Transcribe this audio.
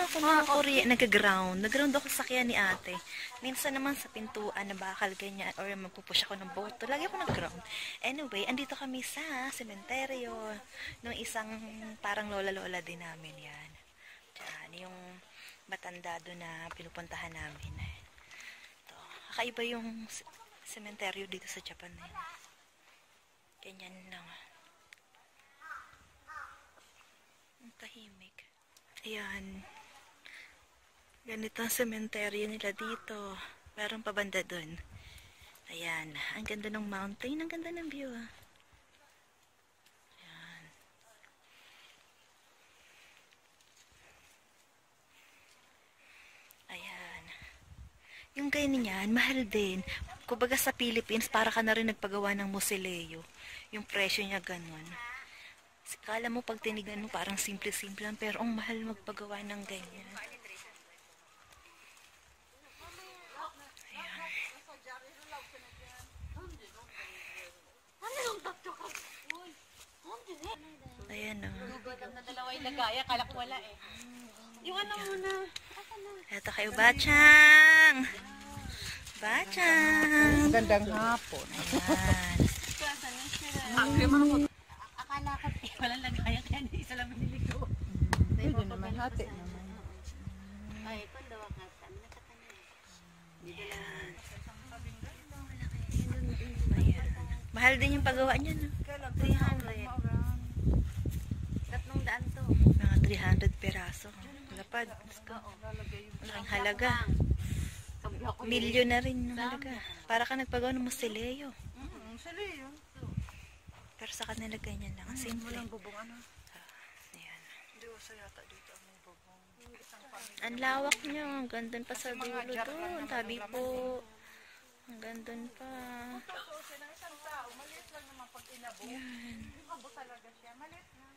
ako nag-ground. Nag-ground ako sa sakyan ni ate. Minsan naman sa pintuan na bakal ganyan or magpupush ako ng boto. Lagi ako nag-ground. Anyway, andito kami sa sementeryo. Nung isang parang lola-lola din namin yan. Diyan, yung matandado na pinupuntahan namin. Ito. Kakaiba yung sementeryo dito sa Japan na yun. Ganyan lang. Ang tahimik. Ayan. Ganito ang sementeryo nila dito. Parang pabanda dun. Ayan. Ang ganda ng mountain. Ang ganda ng view. Ayan. Ayan. Yung ganyan, mahal din. Kumbaga sa Philippines, para ka na rin nagpagawa ng musileo. Yung presyo niya ganun. Kala mo pag tinignan mo parang simple-simple lang, pero ang mahal magpagawa ng ganyan. Ayan. Ayan o. Dalawa yung lagaya, kala ko wala eh. Yung ano muna. Eto kayo, Bachang! Bachang! Gandang hapon. Ayan. Akala ko walang lagaya, kaya isa lang maniligo. Pwede naman hati naman. Ay, kung daw ang katan, nakatanin. Ayan. Ayan. Mahal din yung paggawa niya, no? 300. 300 to. Mga 300 peraso. Lapad. Malaking halaga. Milyon na rin ng halaga. Para ka nagpagawa ng musileo. Musileo. Pero sa kanila ganyan lang. Simple. Walang bubong ano? Ayan. Hindi ko sa yata dito ang may bubong. Ang lawak niya. Ang ganda pa sa dulo doon. Tabi po. Ang ganda pa. Maliit lang naman pag inabot. Ayan. Abo talaga siya. Maliit na.